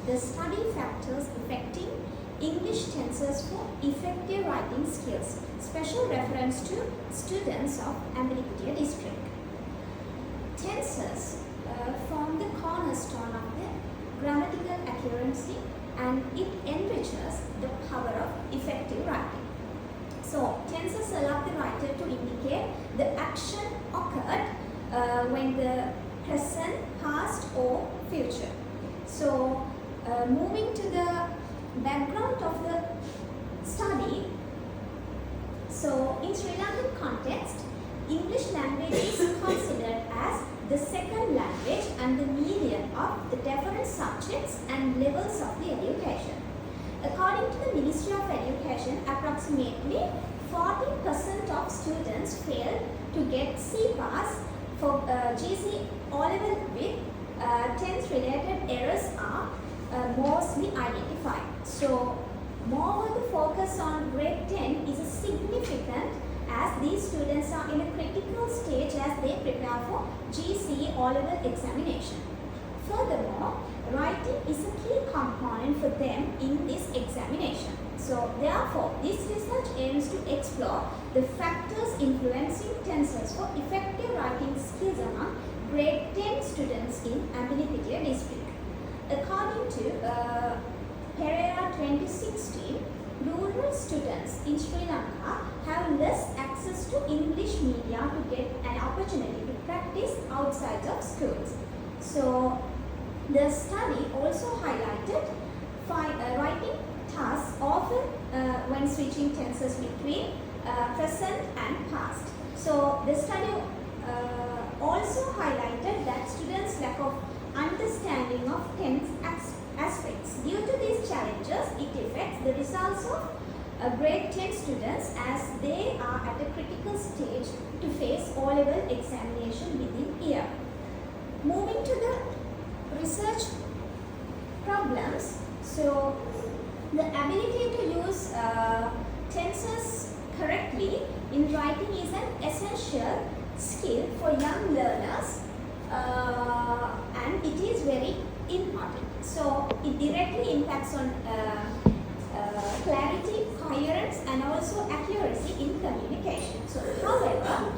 the study factors affecting English tenses for effective writing skills. Special reference to students of Ambaliputia district. Tenses form the cornerstone of the grammatical accuracy, and it enriches the power of effective writing. So, tenses allow the writer to indicate the action occurred when the present, past or future. So, moving to the background of the study. So, in Sri Lankan context, English language is considered as the second language and the medium of the different subjects and levels of the education. According to the Ministry of Education, approximately 40% of students fail to get C pass for GC O-level with tense-related errors are mostly identified. So, moreover, the focus on grade 10 is significant as these students are in a critical stage as they prepare for GCE O-level examination. Furthermore, writing is a key component for them in this examination. So, therefore, this research aims to explore the factors influencing tenses for effective writing skills among grade 10 students in Ambaliputia district. According to Perera 2016, rural students in Sri Lanka have less access to English media to get an opportunity to practice outside of schools. So, the study also highlighted writing tasks often when switching tenses between present and past. So, the study also highlighted that students' lack of understanding of tense aspects. Due to these challenges, it affects the results of grade 10 students as they are at a critical stage to face O-level examination within a year. Moving to the research problems. So, the ability to use tenses correctly in writing is an essential skill for young learners and it is very important. So, it directly impacts on clarity, coherence and also accuracy in communication. So, however,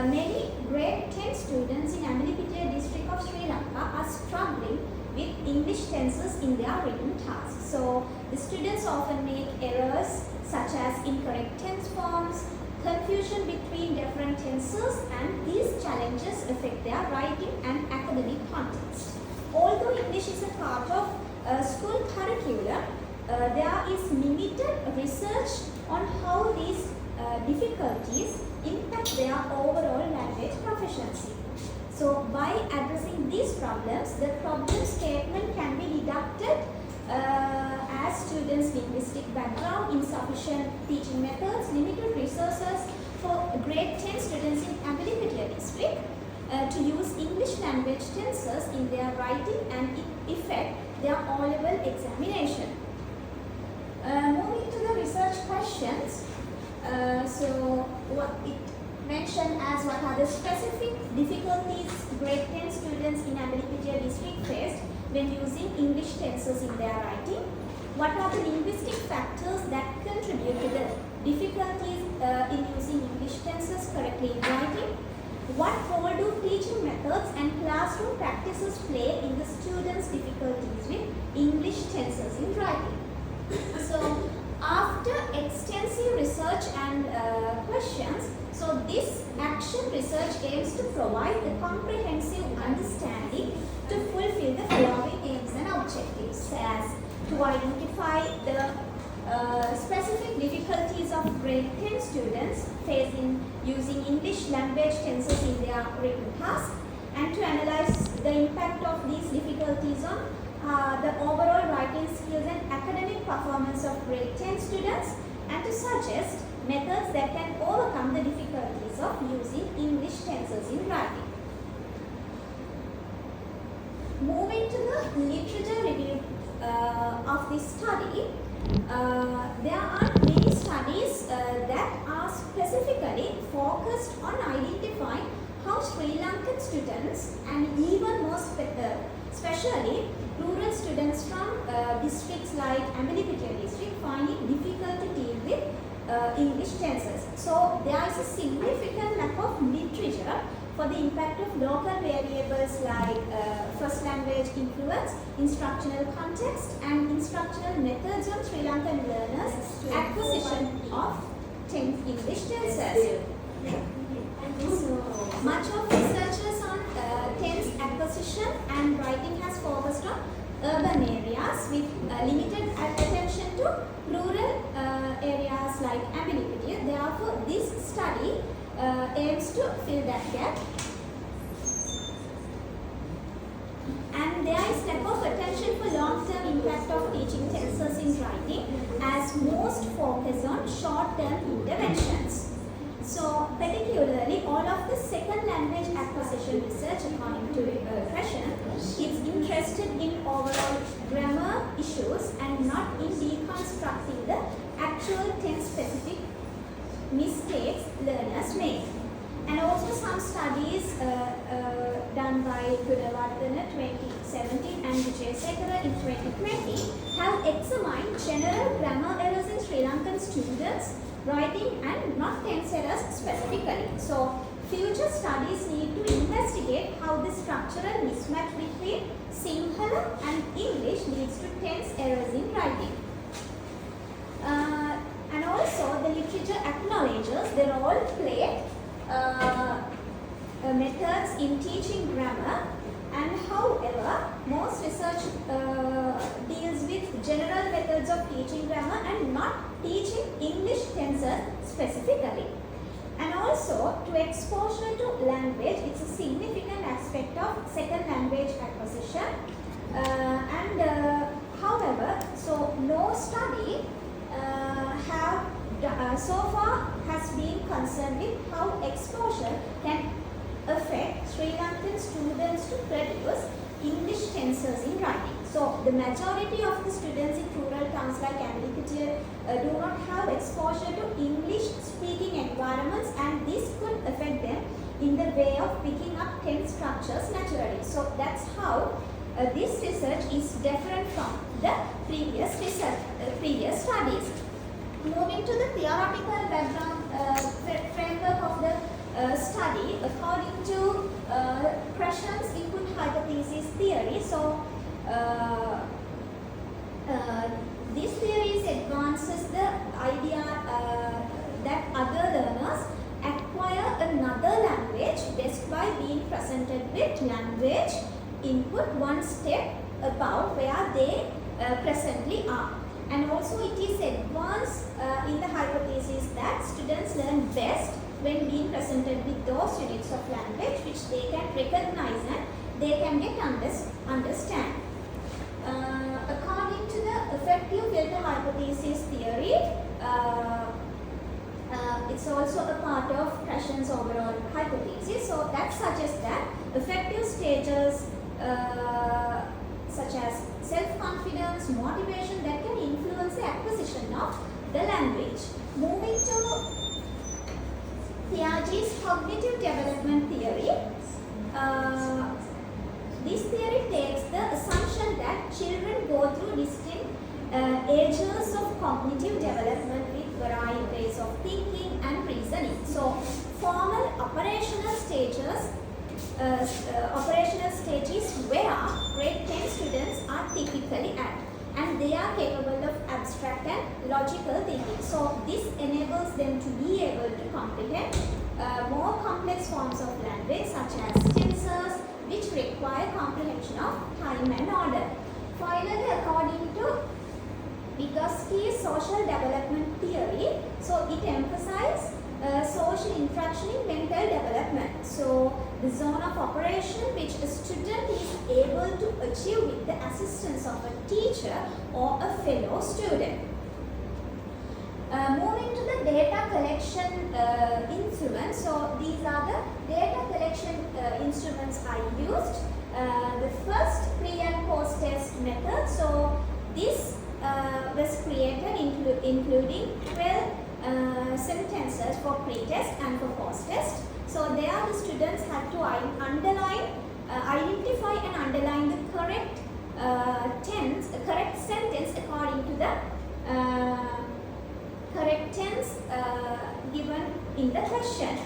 many grade 10 students in Ambaliputia district of Sri Lanka are struggling with English tenses in their written tasks. So, the students often make errors such as incorrect tense forms, confusion between different tenses, and these challenges affect their writing and academic context. Although English is a part of school curriculum, there is limited research on how these difficulties impact their overall language proficiency. So, by addressing these problems, the problem statement can be deducted as students' linguistic background, insufficient teaching methods, limited resources for grade 10 students in Ambaliputia district to use English language tenses in their writing and it affect their O-level examination. Moving to the research questions. So, what it mentioned as what are the specific difficulties grade 10 students in Ambaliputia district faced when using English tenses in their writing? What are the linguistic factors that contribute to the difficulties in using English tenses correctly in writing? What role do teaching methods and classroom practices play in the students' difficulties with English tenses in writing? So, after extensive research and questions, so this action research aims to provide a comprehensive understanding to fulfill the following aims and objectives as to identify the specific difficulties of grade 10 students facing using English language tenses in their written task and to analyze the impact of these difficulties on the overall writing skills and academic performance of grade 10 students and to suggest methods that can overcome the difficulties of using English tenses in writing. Moving to the literature review of this study, there are many studies that are specifically focused on identifying how Sri Lankan students and even more Especially rural students from districts like Amelipitia district find it difficult to deal with English tenses. So there is a significant lack of literature for the impact of local variables like first language influence, instructional context and instructional methods on Sri Lankan learners' acquisition of English tenses. So, much of researchers on tense acquisition and writing has focused on urban areas with limited attention to rural areas like Amelipitia. Therefore, this study aims to fill that gap. And there is lack of attention for long-term impact of teaching tenses in writing, as most focus on short-term interventions. So, particularly, all of the second language acquisition research, according to Krishnan, is interested in overall grammar issues and not in deconstructing the actual tense-specific mistakes learners make. And also some studies done by Gudavardhana 2017 and Vijayasekara in 2020 have examined general grammar errors in Sri Lankan students' writing and not tense errors specifically. So, future studies need to investigate how the structural mismatch between Sinhala and English leads to tense errors in writing. And also, the literature acknowledges the role played methods in teaching grammar, and however, most research deals with general methods of teaching grammar and not teaching English tenses specifically. And also, to exposure to language, it's a significant aspect of second language acquisition. However, so no study so far has been concerned with how exposure can affect Sri Lankan students to produce English tenses in writing. So, the majority of the students in rural towns like Amelipitia do not have exposure to English speaking environments, and this could affect them in the way of picking up tense structures naturally. So, that's how this research is different from the previous research, previous studies. Moving to the theoretical background framework of the study, according to Krishnan's input hypothesis theory. So, this theory advances the idea that other learners acquire another language best by being presented with language input one step above where they presently are. And also it is advanced in the hypothesis that students learn best when being presented with those units of language which they can recognize and they can get understand. According to the effective filter hypothesis theory, it's also a part of Krishnan's overall hypothesis. So that suggests that effective stages such as self-confidence, motivation, that can influence the acquisition of the language. Moving to Piaget's cognitive development theory, this theory takes the assumption that children go through distinct ages of cognitive development with varieties of thinking and reasoning. So, formal operational stages where grade 10 students are typically at, and they are capable of abstract and logical thinking. So, this enables them to be able to comprehend more complex forms of language such as tenses, which require comprehension of time and order. Finally, according to Vygotsky's social development theory, so it emphasizes social interaction in mental development. So, the zone of operation which a student is able to achieve with the assistance of a teacher or a fellow student. Moving to the data collection instruments. So, these are the data collection instruments I used. The first pre and post test method. So, this was created including 12 sentences for pre-test and for post-test. So, there the students had to underline identify and underline the correct correct sentence according to the correct tense given in the question.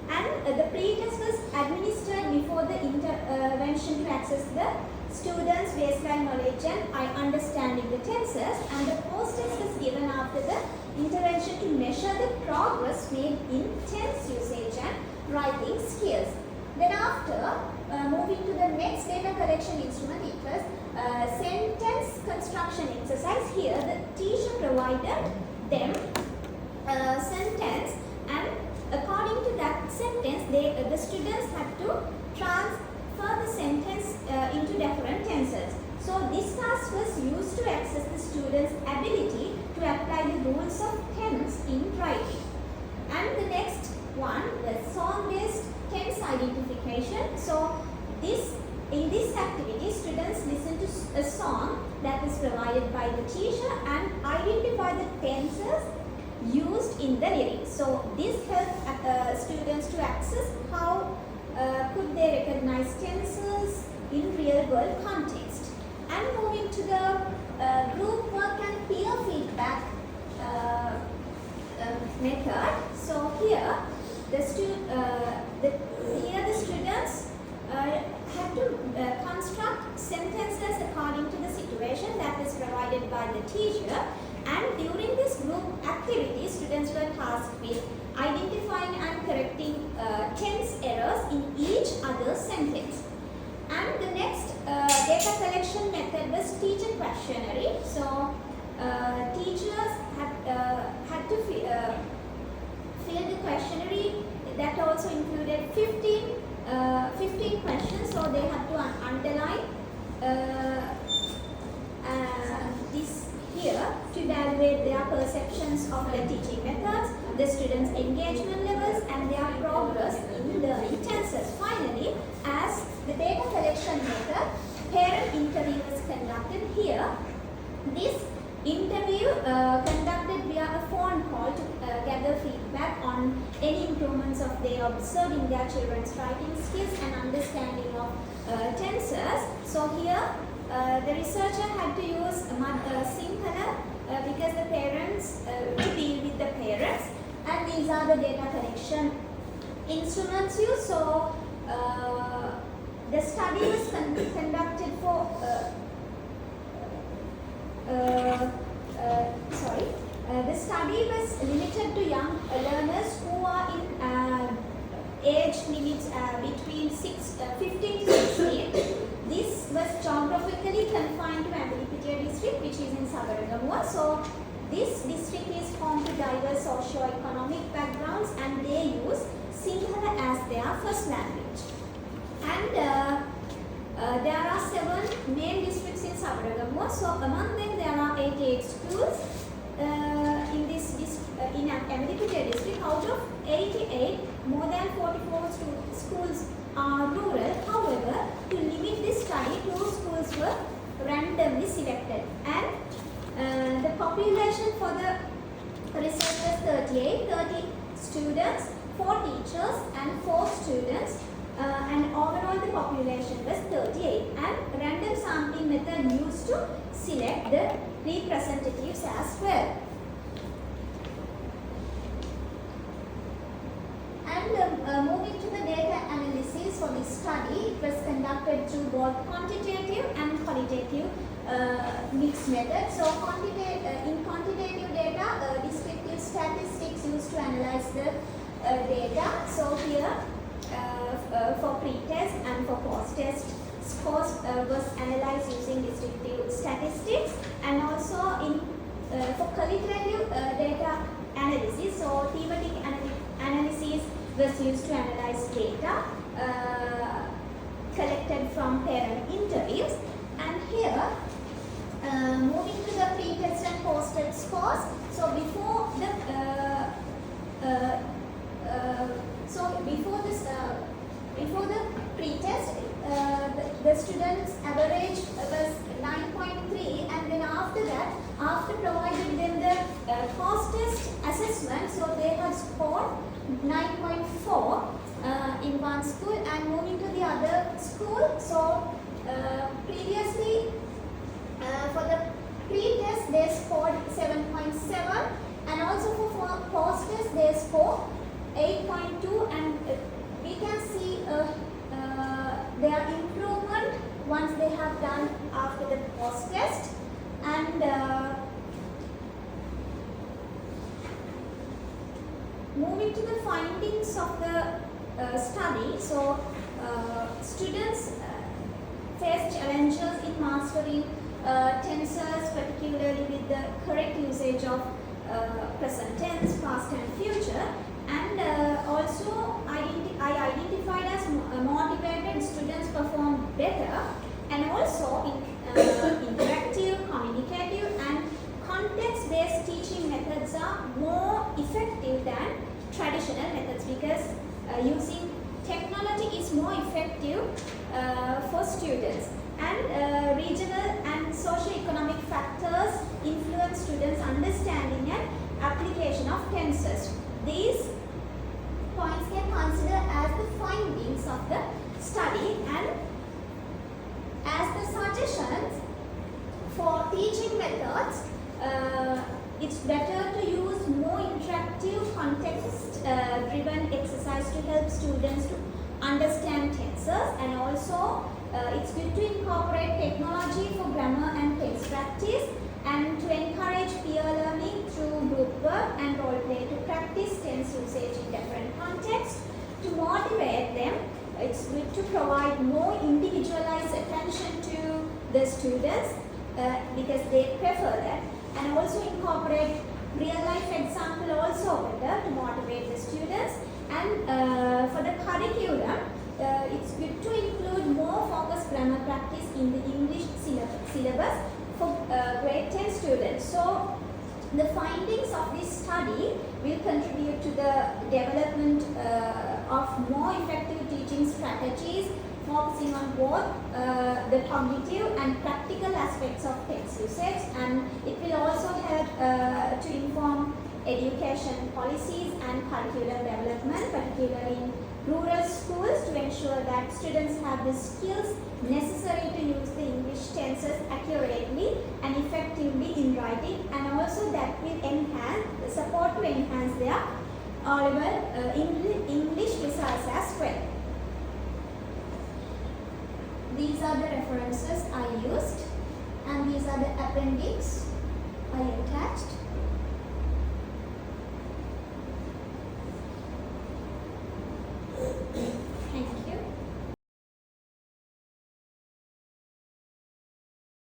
And the pre-test was administered before the intervention to access the students' baseline knowledge and understanding the tenses, and the post-test was given after the intervention to measure the progress made in tense usage and writing skills. Then after moving to the next data collection instrument, it was sentence construction exercise. Here the teacher provided them sentence, and according to that sentence the students had to transfer the sentence into different tenses. So this task was used to access the students' ability to apply the rules of tense in writing. And the next one was song-based tense identification. So in this activity, students listen to a song that is provided by the teacher and identify the tenses used in the lyrics. So this helps students to access how could they recognize tenses in real world context. And moving to the group work and peer feedback method. So here the students have to construct sentences according to the situation that is provided by the teacher, and during this group activity students were tasked with identifying and correcting tense errors in each other's sentence. And the next data collection method was teacher questionnaire. So teachers had to fill the questionnaire that also included 15 questions. So they had to underline this here to evaluate their perceptions of the teaching methods, the students' engagement levels, and their progress in learning tenses. Finally, as the data collection method, parent interview was conducted here. This interview conducted via a phone call to gather feedback on any improvements of they observed in their children's writing skills and understanding of tenses. So here the researcher had to use Sinhala because the parents to deal with the parents, and these are the data collection instruments used. So the study was conducted for the study was limited to young learners who are in age limits between 15 to 16. This was geographically confined to Amelipitia district, which is in Sabaragamuwa. So this district is home to diverse socio-economic backgrounds, and they use Sinhala as their first language. And there are 7 main districts in Sabaragamuwa. So among them there are 88 schools in this in Amelipitia district. Out of 88, more than 44 schools are rural. However, to limit this study, 2 schools were randomly selected, and the population for the research was 30 students, 4 teachers and 4 students, and overall the population was 38, and random sampling method used to select the representatives as well. Moving to the data analysis for this study, it was conducted through both quantitative and qualitative mixed methods. So in quantitative data, descriptive statistics used to analyze the data. So here for pre-test and for post-test scores was analyzed using descriptive statistics, and also in for qualitative data analysis. So thematic analysis was used to analyze data collected from parent interviews. And here moving to the pre-test and post-test scores. So before the pre-test, the students' average was 9.3, and then after that, after providing them the post-test assessment, so they had scored 9.4 in one school, and moving to the other school school. So previously for the pre-test they scored 7.7, and also for post-test they scored 8.2, and we can see their improvement once they have done after the post-test. And moving to the findings of the study, so students face challenges in mastering tenses, particularly with the correct usage of present tense, past and future, and also I identified as motivated students perform better, and also interactive, communicative and context-based teaching methods are more effective than traditional methods, because using technology is more effective for students, and regional and socio-economic factors influence students' understanding and application of tenses. These points can consider as the findings of the study, and as the suggestions for teaching methods, it's better to use more interactive, context-driven exercise to help students to understand tenses, and also it's good to incorporate technology for grammar and tense practice, and to encourage peer learning through group work and role play to practice tense usage in different contexts. To motivate them, it's good to provide more individualized attention to the students because they prefer that, and also incorporate real life example also better to motivate the students. And for the curriculum, it's good to include more focused grammar practice in the English syllabus for grade 10 students. So the findings of this study will contribute to the development of more effective teaching strategies, focusing on both the cognitive and practical aspects of text usage, and it will also help to inform education policies and curriculum development, particularly in rural schools, to ensure that students have the skills necessary to use the English tenses accurately and effectively in writing, and also that will support to enhance their O-level English results as well. These are the references I used, and these are the appendix I attached.